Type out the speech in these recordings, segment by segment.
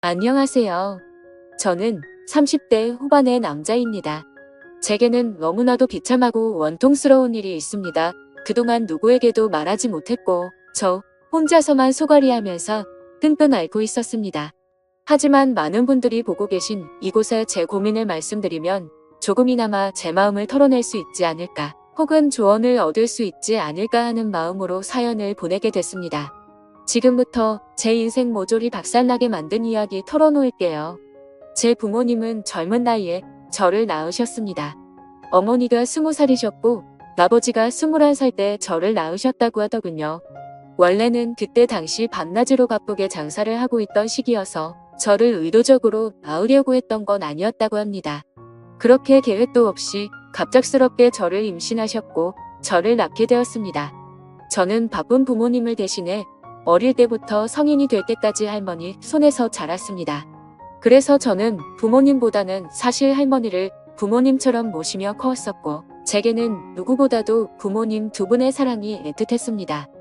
안녕하세요. 저는 30대 후반의 남자입니다. 제게는 너무나도 비참하고 원통스러운 일이 있습니다. 그동안 누구에게도 말하지 못했고 저 혼자서만 소갈이하면서 끙끙 앓고 있었습니다. 하지만 많은 분들이 보고 계신 이곳에 제 고민을 말씀드리면 조금이나마 제 마음을 털어낼 수 있지 않을까, 혹은 조언을 얻을 수 있지 않을까 하는 마음으로 사연을 보내게 됐습니다. 지금부터 제 인생 모조리 박살나게 만든 이야기 털어놓을게요. 제 부모님은 젊은 나이에 저를 낳으셨습니다. 어머니가 20살이셨고 아버지가 21살 때 저를 낳으셨다고 하더군요. 원래는 그때 당시 밤낮으로 바쁘게 장사를 하고 있던 시기여서 저를 의도적으로 낳으려고 했던 건 아니었다고 합니다. 그렇게 계획도 없이 갑작스럽게 저를 임신하셨고 저를 낳게 되었습니다. 저는 바쁜 부모님을 대신해 어릴 때부터 성인이 될 때까지 할머니 손에서 자랐습니다. 그래서 저는 부모님보다는 사실 할머니를 부모님처럼 모시며 컸었고 제게는 누구보다도 부모님 두 분의 사랑이 애틋했습니다.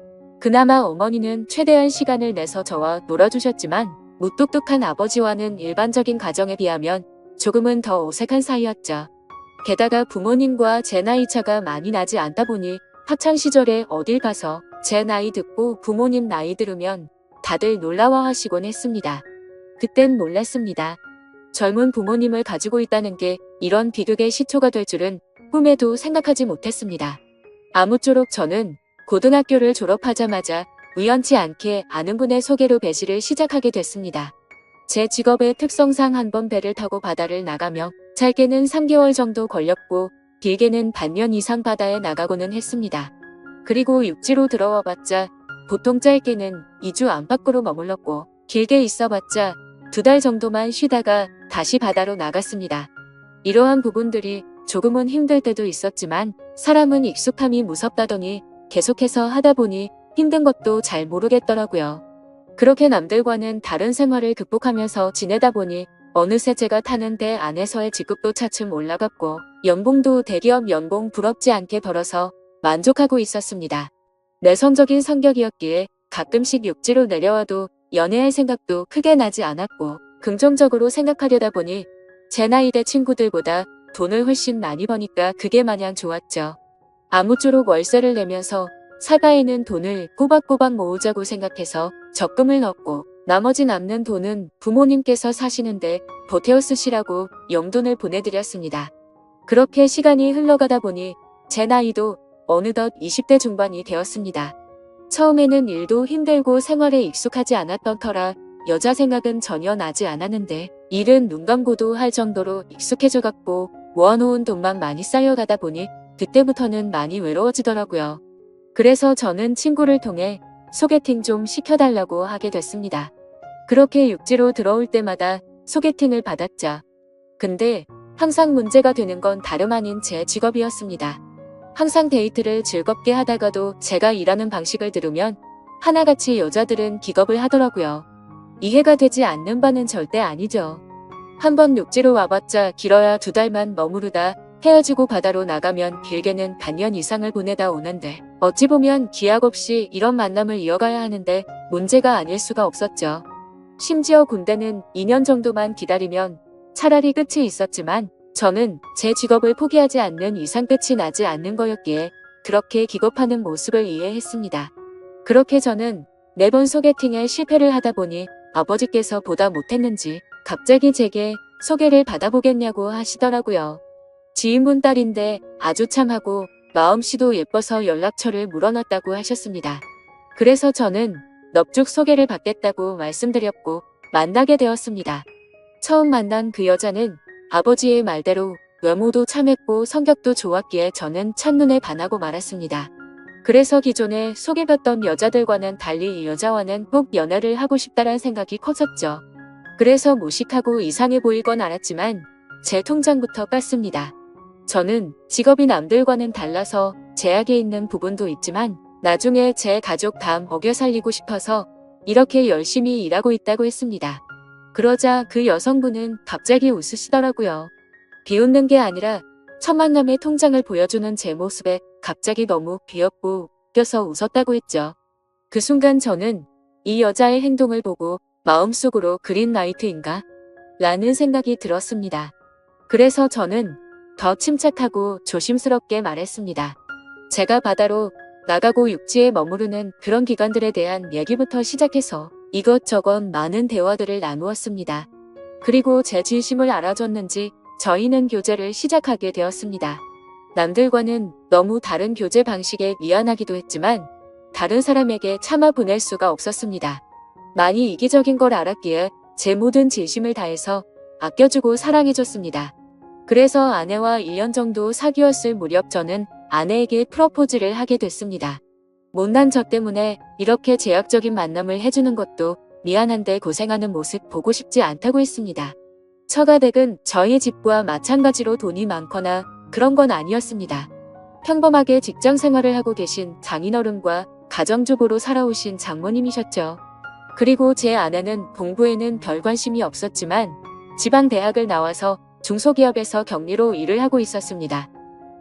그나마 어머니는 최대한 시간을 내서 저와 놀아주셨지만 무뚝뚝한 아버지와는 일반적인 가정에 비하면 조금은 더 어색한 사이였죠. 게다가 부모님과 제 나이 차가 많이 나지 않다 보니 학창시절에 어딜 가서 제 나이 듣고 부모님 나이 들으면 다들 놀라워하시곤 했습니다. 그땐 몰랐습니다. 젊은 부모님을 가지고 있다는 게 이런 비극의 시초가 될 줄은 꿈에도 생각하지 못했습니다. 아무쪼록 저는 고등학교를 졸업하자마자 우연치 않게 아는 분의 소개로 배시를 시작하게 됐습니다. 제 직업의 특성상 한 번 배를 타고 바다를 나가며 짧게는 3개월 정도 걸렸고 길게는 반년 이상 바다에 나가고는 했습니다. 그리고 육지로 들어와 봤자 보통 짧게는 2주 안팎으로 머물렀고 길게 있어봤자 2달 정도만 쉬다가 다시 바다로 나갔습니다. 이러한 부분들이 조금은 힘들 때도 있었지만 사람은 익숙함이 무섭다더니 계속해서 하다 보니 힘든 것도 잘 모르겠더라고요. 그렇게 남들과는 다른 생활을 극복하면서 지내다 보니 어느새 제가 타는 배 안에서의 직급도 차츰 올라갔고 연봉도 대기업 연봉 부럽지 않게 벌어서 만족하고 있었습니다. 내성적인 성격이었기에 가끔씩 육지로 내려와도 연애할 생각도 크게 나지 않았고 긍정적으로 생각하려다 보니 제 나이대 친구들보다 돈을 훨씬 많이 버니까 그게 마냥 좋았죠. 아무쪼록 월세를 내면서 살바에는 돈을 꼬박꼬박 모으자고 생각해서 적금을 넣었고 나머지 남는 돈은 부모님께서 사시는데 보태어 쓰시라고 용돈을 보내드렸습니다. 그렇게 시간이 흘러가다 보니 제 나이도 어느덧 20대 중반이 되었습니다. 처음에는 일도 힘들고 생활에 익숙하지 않았던 터라 여자 생각은 전혀 나지 않았는데 일은 눈 감고도 할 정도로 익숙해져갔고 모아놓은 돈만 많이 쌓여가다 보니 그때부터는 많이 외로워지더라고요. 그래서 저는 친구를 통해 소개팅 좀 시켜달라고 하게 됐습니다. 그렇게 육지로 들어올 때마다 소개팅을 받았죠. 근데 항상 문제가 되는 건 다름 아닌 제 직업이었습니다. 항상 데이트를 즐겁게 하다가도 제가 일하는 방식을 들으면 하나같이 여자들은 기겁을 하더라고요. 이해가 되지 않는 바는 절대 아니죠. 한번 육지로 와봤자 길어야 2달만 머무르다 헤어지고 바다로 나가면 길게는 반년 이상을 보내다 오는데 어찌 보면 기약 없이 이런 만남을 이어가야 하는데 문제가 아닐 수가 없었죠. 심지어 군대는 2년 정도만 기다리면 차라리 끝이 있었지만 저는 제 직업을 포기하지 않는 이상 끝이 나지 않는 거였기에 그렇게 기겁하는 모습을 이해했습니다. 그렇게 저는 4번 소개팅에 실패를 하다 보니 아버지께서 보다 못했는지 갑자기 제게 소개를 받아보겠냐고 하시더라고요. 지인분 딸인데 아주 참하고 마음씨도 예뻐서 연락처를 물어놨다고 하셨습니다. 그래서 저는 넙죽 소개를 받겠다고 말씀드렸고 만나게 되었습니다. 처음 만난 그 여자는 아버지의 말대로 외모도 참했고 성격도 좋았기에 저는 첫눈에 반하고 말았습니다. 그래서 기존에 소개받던 여자들과는 달리 이 여자와는 꼭 연애를 하고 싶다란 생각이 커졌죠. 그래서 무식하고 이상해 보이건 알았지만 제 통장부터 깠습니다. 저는 직업이 남들과는 달라서 제약에 있는 부분도 있지만 나중에 제 가족 다 먹여 살리고 싶어서 이렇게 열심히 일하고 있다고 했습니다. 그러자 그 여성분은 갑자기 웃으시더라고요. 비웃는 게 아니라 첫 만남의 통장을 보여주는 제 모습에 갑자기 너무 귀엽고 웃겨서 웃었다고 했죠. 그 순간 저는 이 여자의 행동을 보고 마음속으로 그린라이트인가? 라는 생각이 들었습니다. 그래서 저는 더 침착하고 조심스럽게 말했습니다. 제가 바다로 나가고 육지에 머무르는 그런 기간들에 대한 얘기부터 시작해서 이것저것 많은 대화들을 나누었습니다. 그리고 제 진심을 알아줬는지 저희는 교제를 시작하게 되었습니다. 남들과는 너무 다른 교제 방식에 미안하기도 했지만 다른 사람에게 참아 보낼 수가 없었습니다. 많이 이기적인 걸 알았기에 제 모든 진심을 다해서 아껴주고 사랑해줬습니다. 그래서 아내와 1년 정도 사귀었을 무렵 저는 아내에게 프러포즈를 하게 됐습니다. 못난 저 때문에 이렇게 제약적인 만남을 해주는 것도 미안한데 고생하는 모습 보고 싶지 않다고 했습니다. 처가댁은 저희 집과 마찬가지로 돈이 많거나 그런 건 아니었습니다. 평범하게 직장 생활을 하고 계신 장인어른과 가정주부로 살아오신 장모님이셨죠. 그리고 제 아내는 공부에는 별 관심이 없었지만 지방대학을 나와서 중소기업에서 격리로 일을 하고 있었습니다.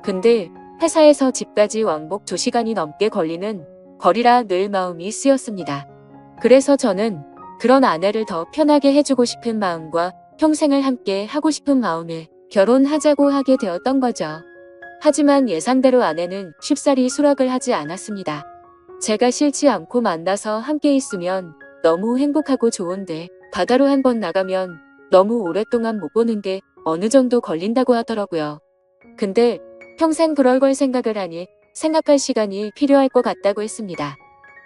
근데 회사에서 집까지 왕복 2시간이 넘게 걸리는 거리라 늘 마음이 쓰였습니다. 그래서 저는 그런 아내를 더 편하게 해주고 싶은 마음과 평생을 함께 하고 싶은 마음에 결혼하자고 하게 되었던 거죠. 하지만 예상대로 아내는 쉽사리 수락을 하지 않았습니다. 제가 싫지 않고 만나서 함께 있으면 너무 행복하고 좋은데 바다로 한번 나가면 너무 오랫동안 못 보는 게 어느 정도 걸린다고 하더라고요. 근데 평생 그럴 걸 생각을 하니 생각할 시간이 필요할 것 같다고 했습니다.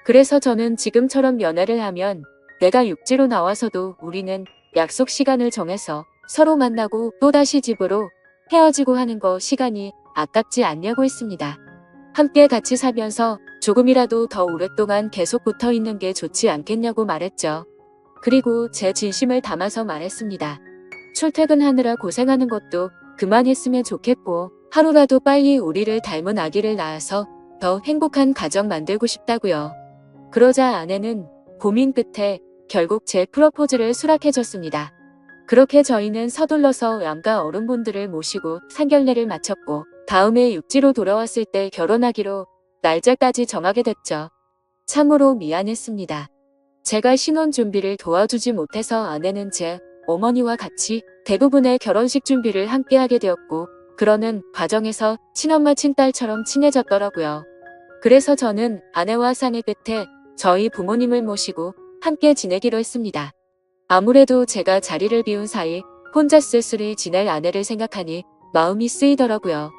그래서 저는 지금처럼 연애를 하면 내가 육지로 나와서도 우리는 약속 시간을 정해서 서로 만나고 또다시 집으로 헤어지고 하는 거 시간이 아깝지 않냐고 했습니다. 함께 같이 살면서 조금이라도 더 오랫동안 계속 붙어 있는 게 좋지 않겠냐고 말했죠. 그리고 제 진심을 담아서 말했습니다. 출퇴근하느라 고생하는 것도 그만했으면 좋겠고 하루라도 빨리 우리를 닮은 아기를 낳아서 더 행복한 가정 만들고 싶다고요. 그러자 아내는 고민 끝에 결국 제 프러포즈를 수락해줬습니다. 그렇게 저희는 서둘러서 양가 어른분들을 모시고 상견례를 마쳤고 다음에 육지로 돌아왔을 때 결혼하기로 날짜까지 정하게 됐죠. 참으로 미안했습니다. 제가 신혼 준비를 도와주지 못해서 아내는 제 어머니와 같이 대부분의 결혼식 준비를 함께 하게 되었고 그러는 과정에서 친엄마 친딸처럼 친해졌더라고요. 그래서 저는 아내와 상의 끝에 저희 부모님을 모시고 함께 지내기로 했습니다. 아무래도 제가 자리를 비운 사이 혼자 쓸쓸히 지낼 아내를 생각하니 마음이 쓰이더라고요.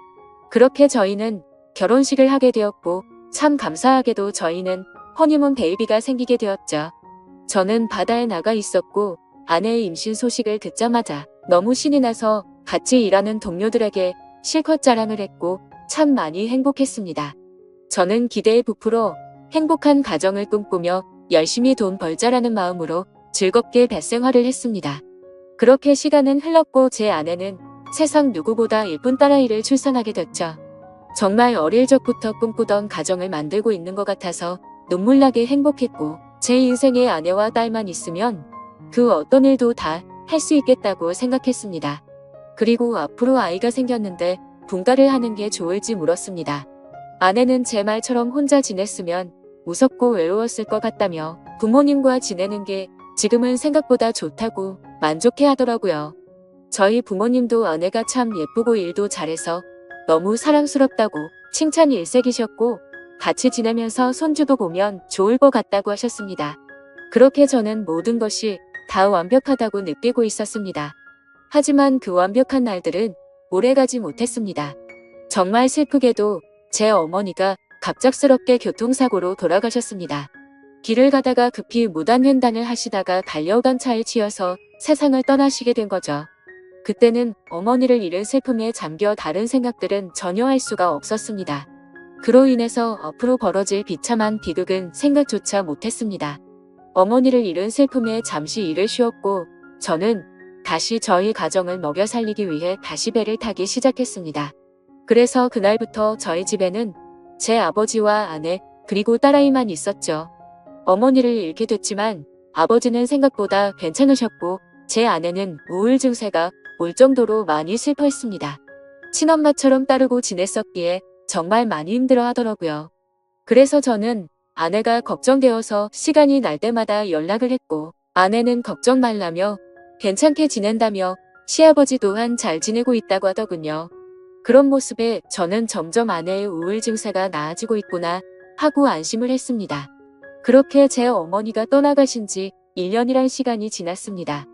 그렇게 저희는 결혼식을 하게 되었고 참 감사하게도 저희는 허니문 베이비가 생기게 되었죠. 저는 바다에 나가 있었고 아내의 임신 소식을 듣자마자 너무 신이 나서 같이 일하는 동료들에게 실컷 자랑을 했고 참 많이 행복했습니다. 저는 기대에 부풀어 행복한 가정을 꿈꾸며 열심히 돈 벌자라는 마음으로 즐겁게 뱃생활을 했습니다. 그렇게 시간은 흘렀고 제 아내는 세상 누구보다 예쁜 딸아이를 출산하게 됐죠. 정말 어릴 적부터 꿈꾸던 가정을 만들고 있는 것 같아서 눈물나게 행복했고 제 인생에 아내와 딸만 있으면 그 어떤 일도 다 할 수 있겠다고 생각했습니다. 그리고 앞으로 아이가 생겼는데 분가를 하는 게 좋을지 물었습니다. 아내는 제 말처럼 혼자 지냈으면 무섭고 외로웠을 것 같다며 부모님과 지내는 게 지금은 생각보다 좋다고 만족해 하더라고요. 저희 부모님도 아내가 참 예쁘고 일도 잘해서 너무 사랑스럽다고 칭찬이 일색이셨고 같이 지내면서 손주도 보면 좋을 것 같다고 하셨습니다. 그렇게 저는 모든 것이 다 완벽하다고 느끼고 있었습니다. 하지만 그 완벽한 날들은 오래가지 못했습니다. 정말 슬프게도 제 어머니가 갑작스럽게 교통사고로 돌아가셨습니다. 길을 가다가 급히 무단횡단을 하시다가 달려오던 차에 치여서 세상을 떠나시게 된 거죠. 그때는 어머니를 잃은 슬픔에 잠겨 다른 생각들은 전혀 할 수가 없었습니다. 그로 인해서 앞으로 벌어질 비참한 비극은 생각조차 못했습니다. 어머니를 잃은 슬픔에 잠시 일을 쉬었고 저는 다시 저희 가정을 먹여 살리기 위해 다시 배를 타기 시작했습니다. 그래서 그날부터 저희 집에는 제 아버지와 아내 그리고 딸아이만 있었죠. 어머니를 잃게 됐지만 아버지는 생각보다 괜찮으셨고 제 아내는 우울 증세가 올 정도로 많이 슬퍼했습니다. 친엄마처럼 따르고 지냈었기에 정말 많이 힘들어 하더라고요. 그래서 저는 아내가 걱정되어서 시간이 날 때마다 연락을 했고 아내는 걱정 말라며 괜찮게 지낸다며 시아버지 또한 잘 지내고 있다고 하더군요. 그런 모습에 저는 점점 아내의 우울 증세가 나아지고 있구나 하고 안심을 했습니다. 그렇게 제 어머니가 떠나가신 지 1년이란 시간이 지났습니다.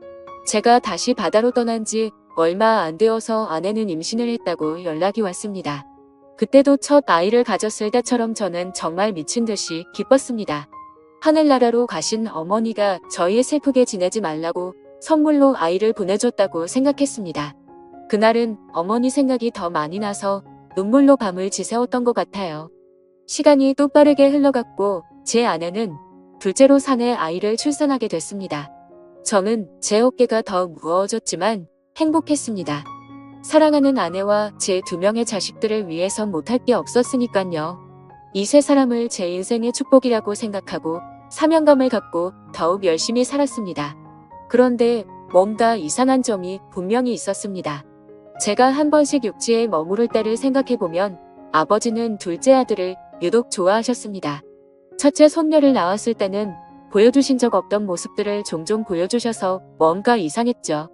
제가 다시 바다로 떠난 지 얼마 안 되어서 아내는 임신을 했다고 연락이 왔습니다. 그때도 첫 아이를 가졌을 때처럼 저는 정말 미친 듯이 기뻤습니다. 하늘나라로 가신 어머니가 저희 슬프게 지내지 말라고 선물로 아이를 보내줬다고 생각했습니다. 그날은 어머니 생각이 더 많이 나서 눈물로 밤을 지새웠던 것 같아요. 시간이 또 빠르게 흘러갔고 제 아내는 둘째로 사내 아이를 출산하게 됐습니다. 저는 제 어깨가 더 무거워졌지만 행복했습니다. 사랑하는 아내와 제 2명의 자식들을 위해선 못할 게 없었으니깐요. 이 세 사람을 제 인생의 축복이라고 생각하고 사명감을 갖고 더욱 열심히 살았습니다. 그런데 뭔가 이상한 점이 분명히 있었습니다. 제가 한 번씩 육지에 머무를 때를 생각해보면 아버지는 둘째 아들을 유독 좋아하셨습니다. 첫째 손녀를 낳았을 때는 보여주신 적 없던 모습들을 종종 보여주셔서 뭔가 이상했죠.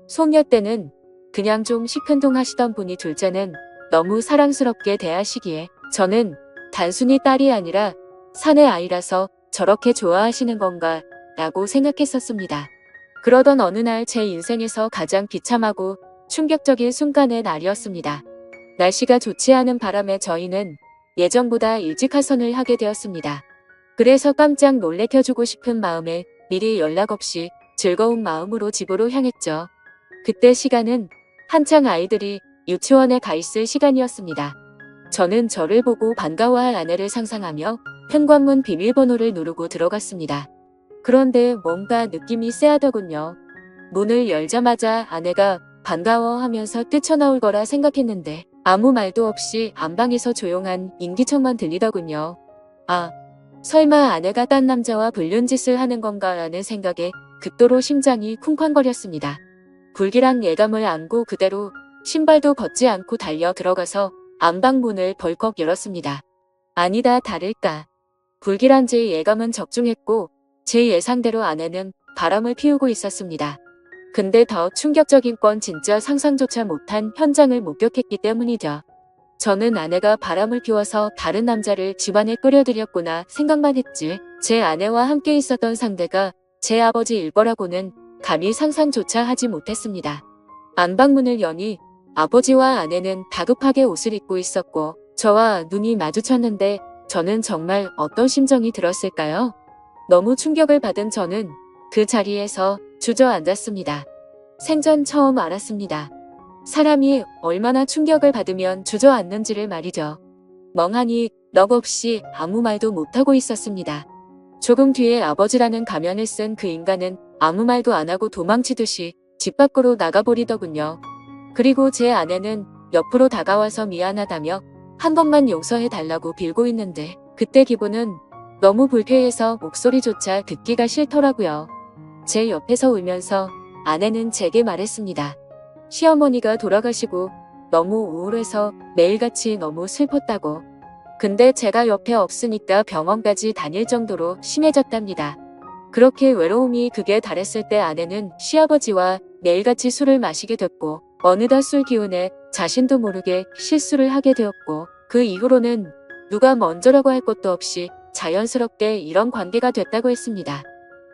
손녀 때는 그냥 좀 시큰둥하시던 분이 둘째는 너무 사랑스럽게 대하시기에 저는 단순히 딸이 아니라 사내 아이라서 저렇게 좋아하시는 건가 라고 생각했었습니다. 그러던 어느 날 제 인생에서 가장 비참하고 충격적인 순간의 날이었습니다. 날씨가 좋지 않은 바람에 저희는 예정보다 일찍 하선을 하게 되었습니다. 그래서 깜짝 놀래켜주고 싶은 마음에 미리 연락 없이 즐거운 마음으로 집으로 향했죠. 그때 시간은 한창 아이들이 유치원에 가 있을 시간이었습니다. 저는 저를 보고 반가워할 아내를 상상하며 현관문 비밀번호를 누르고 들어갔습니다. 그런데 뭔가 느낌이 쎄하더군요. 문을 열자마자 아내가 반가워하면서 뛰쳐나올 거라 생각했는데 아무 말도 없이 안방에서 조용한 인기척만 들리더군요. 아, 설마 아내가 딴 남자와 불륜 짓을 하는 건가라는 생각에 극도로 심장이 쿵쾅거렸습니다. 불길한 예감을 안고 그대로 신발도 벗지 않고 달려 들어가서 안방문을 벌컥 열었습니다. 아니다 다를까. 불길한 제 예감은 적중했고 제 예상대로 아내는 바람을 피우고 있었습니다. 근데 더 충격적인 건 진짜 상상조차 못한 현장을 목격했기 때문이죠. 저는 아내가 바람을 피워서 다른 남자를 집안에 끌어들였구나 생각만 했지 제 아내와 함께 있었던 상대가 제 아버지일 거라고는 감히 상상조차 하지 못했습니다. 안방문을 여니 아버지와 아내는 다급하게 옷을 입고 있었고 저와 눈이 마주쳤는데 저는 정말 어떤 심정이 들었을까요? 너무 충격을 받은 저는 그 자리에서 주저앉았습니다. 생전 처음 알았습니다. 사람이 얼마나 충격을 받으면 주저앉는지를 말이죠. 멍하니 넋 없이 아무 말도 못하고 있었습니다. 조금 뒤에 아버지라는 가면을 쓴 그 인간은 아무 말도 안 하고 도망치듯이 집 밖으로 나가버리더군요. 그리고 제 아내는 옆으로 다가와서 미안하다며 한 번만 용서해달라고 빌고 있는데 그때 기분은 너무 불쾌해서 목소리조차 듣기가 싫더라고요. 제 옆에서 울면서 아내는 제게 말했습니다. 시어머니가 돌아가시고 너무 우울해서 매일같이 너무 슬펐다고. 근데 제가 옆에 없으니까 병원까지 다닐 정도로 심해졌답니다. 그렇게 외로움이 극에 달했을 때 아내는 시아버지와 매일같이 술을 마시게 됐고 어느덧 술 기운에 자신도 모르게 실수를 하게 되었고 그 이후로는 누가 먼저라고 할 것도 없이 자연스럽게 이런 관계가 됐다고 했습니다.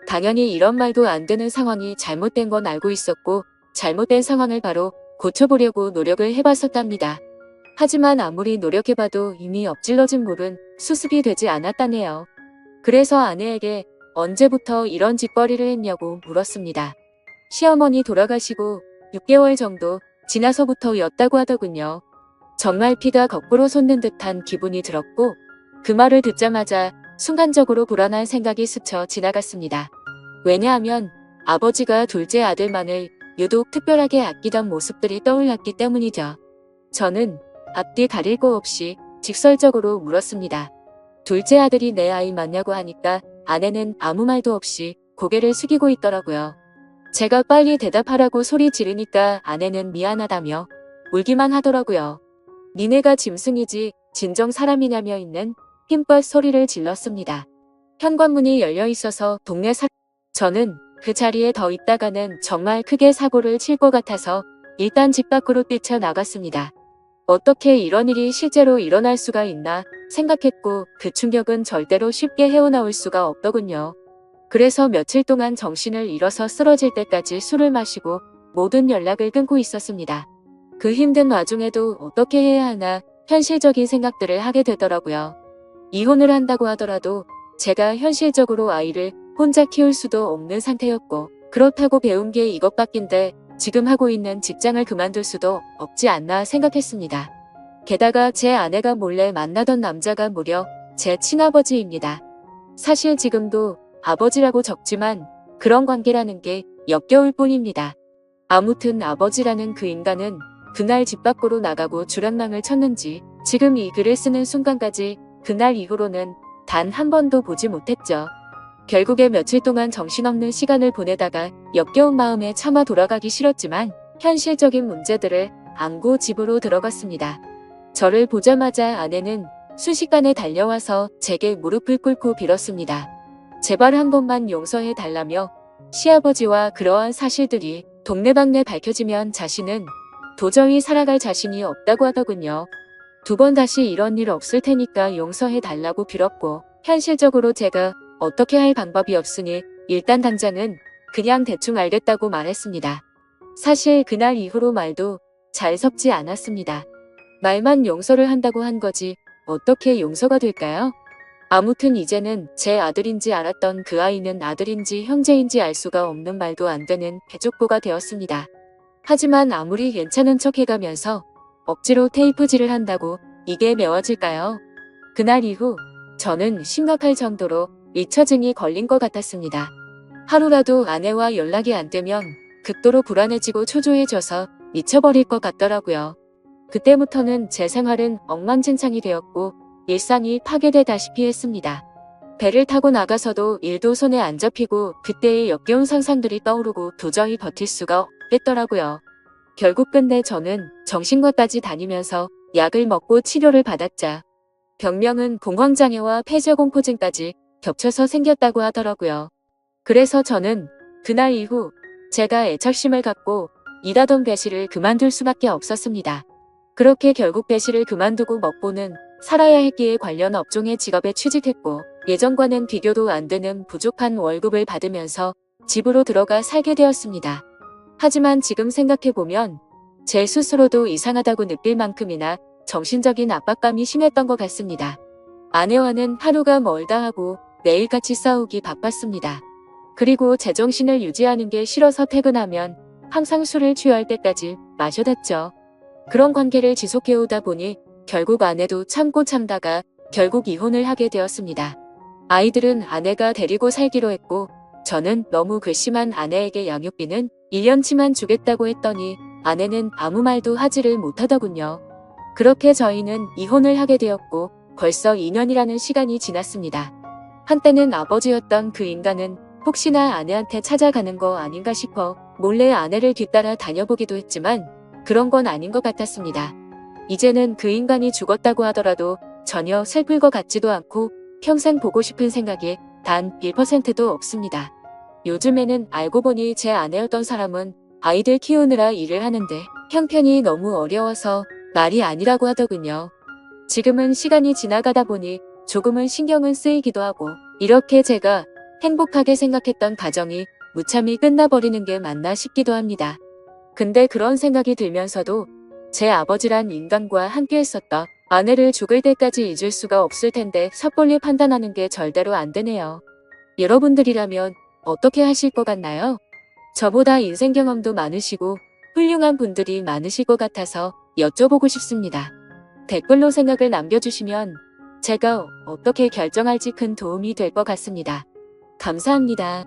당연히 이런 말도 안 되는 상황이 잘못된 건 알고 있었고 잘못된 상황을 바로 고쳐보려고 노력을 해봤었답니다. 하지만 아무리 노력해봐도 이미 엎질러진 물은 수습이 되지 않았다네요. 그래서 아내에게 언제부터 이런 짓거리를 했냐고 물었습니다. 시어머니 돌아가시고 6개월 정도 지나서부터였다고 하더군요. 정말 피가 거꾸로 솟는 듯한 기분이 들었고 그 말을 듣자마자 순간적으로 불안한 생각이 스쳐 지나갔습니다. 왜냐하면 아버지가 둘째 아들만을 유독 특별하게 아끼던 모습들이 떠올랐기 때문이죠. 저는 앞뒤 가릴 거 없이 직설적으로 물었습니다. 둘째 아들이 내 아이 맞냐고 하니까 아내는 아무 말도 없이 고개를 숙이고 있더라고요. 제가 빨리 대답하라고 소리 지르니까 아내는 미안하다며 울기만 하더라고요. 니네가 짐승이지 진정 사람이냐며 있는 힘껏 소리를 질렀습니다. 현관문이 열려 있어서 저는 그 자리에 더 있다가는 정말 크게 사고를 칠 것 같아서 일단 집 밖으로 뛰쳐나갔습니다. 어떻게 이런 일이 실제로 일어날 수가 있나 생각했고 그 충격은 절대로 쉽게 헤어나올 수가 없더군요. 그래서 며칠 동안 정신을 잃어서 쓰러질 때까지 술을 마시고 모든 연락을 끊고 있었습니다. 그 힘든 와중에도 어떻게 해야 하나 현실적인 생각들을 하게 되더라고요. 이혼을 한다고 하더라도 제가 현실적으로 아이를 혼자 키울 수도 없는 상태였고 그렇다고 배운 게 이것밖인데 지금 하고 있는 직장을 그만둘 수도 없지 않나 생각했습니다. 게다가 제 아내가 몰래 만나던 남자가 무려 제 친아버지입니다. 사실 지금도 아버지라고 적지만 그런 관계라는 게 역겨울 뿐입니다. 아무튼 아버지라는 그 인간은 그날 집 밖으로 나가고 주량랑을 쳤는지 지금 이 글을 쓰는 순간까지 그날 이후로는 단 한 번도 보지 못했죠. 결국에 며칠 동안 정신없는 시간을 보내다가 역겨운 마음에 차마 돌아가기 싫었지만 현실적인 문제들을 안고 집으로 들어갔습니다. 저를 보자마자 아내는 순식간에 달려와서 제게 무릎을 꿇고 빌었습니다. 제발 한 번만 용서해 달라며 시아버지와 그러한 사실들이 동네방네 밝혀지면 자신은 도저히 살아갈 자신이 없다고 하더군요. 두 번 다시 이런 일 없을 테니까 용서해 달라고 빌었고 현실적으로 제가 어떻게 할 방법이 없으니 일단 당장은 그냥 대충 알겠다고 말했습니다. 사실 그날 이후로 말도 잘 섞지 않았습니다. 말만 용서를 한다고 한 거지 어떻게 용서가 될까요? 아무튼 이제는 제 아들인지 알았던 그 아이는 아들인지 형제인지 알 수가 없는 말도 안 되는 개족보가 되었습니다. 하지만 아무리 괜찮은 척 해가면서 억지로 테이프질을 한다고 이게 메워질까요? 그날 이후 저는 심각할 정도로 잊혀증이 걸린 것 같았습니다. 하루라도 아내와 연락이 안 되면 극도로 불안해지고 초조해져서 미쳐버릴 것 같더라고요. 그때부터는 제 생활은 엉망진창이 되었고 일상이 파괴되다시피 했습니다. 배를 타고 나가서도 일도 손에 안 잡히고 그때의 역겨운 상상들이 떠오르고 도저히 버틸 수가 없겠더라고요. 결국 끝내 저는 정신과까지 다니면서 약을 먹고 치료를 받았자 병명은 공황장애와 폐쇄공포증까지 겹쳐서 생겼다고 하더라고요. 그래서 저는 그날 이후 제가 애착심을 갖고 일하던 배실을 그만둘 수밖에 없었습니다. 그렇게 결국 배실을 그만두고 먹고는 살아야 했기에 관련 업종의 직업에 취직했고 예전과는 비교도 안 되는 부족한 월급을 받으면서 집으로 들어가 살게 되었습니다. 하지만 지금 생각해보면 제 스스로도 이상하다고 느낄 만큼이나 정신적인 압박감이 심했던 것 같습니다. 아내와는 하루가 멀다 하고 매일같이 싸우기 바빴습니다. 그리고 제정신을 유지하는 게 싫어서 퇴근하면 항상 술을 취할 때까지 마셔댔죠. 그런 관계를 지속해오다 보니 결국 아내도 참고 참다가 결국 이혼을 하게 되었습니다. 아이들은 아내가 데리고 살기로 했고 저는 너무 괘씸한 아내에게 양육비는 1년치만 주겠다고 했더니 아내는 아무 말도 하지를 못하더군요. 그렇게 저희는 이혼을 하게 되었고 벌써 2년이라는 시간이 지났습니다. 한때는 아버지였던 그 인간은 혹시나 아내한테 찾아가는 거 아닌가 싶어 몰래 아내를 뒤따라 다녀보기도 했지만 그런 건 아닌 것 같았습니다. 이제는 그 인간이 죽었다고 하더라도 전혀 슬플 것 같지도 않고 평생 보고 싶은 생각이 단 1%도 없습니다. 요즘에는 알고 보니 제 아내였던 사람은 아이들 키우느라 일을 하는데 형편이 너무 어려워서 말이 아니라고 하더군요. 지금은 시간이 지나가다 보니 조금은 신경은 쓰이기도 하고 이렇게 제가 행복하게 생각했던 가정이 무참히 끝나버리는 게 맞나 싶기도 합니다. 근데 그런 생각이 들면서도 제 아버지란 인간과 함께 했었던 아내를 죽을 때까지 잊을 수가 없을 텐데 섣불리 판단하는 게 절대로 안 되네요. 여러분들이라면 어떻게 하실 것 같나요? 저보다 인생 경험도 많으시고 훌륭한 분들이 많으실 것 같아서 여쭤보고 싶습니다. 댓글로 생각을 남겨주시면 제가 어떻게 결정할지 큰 도움이 될 것 같습니다. 감사합니다.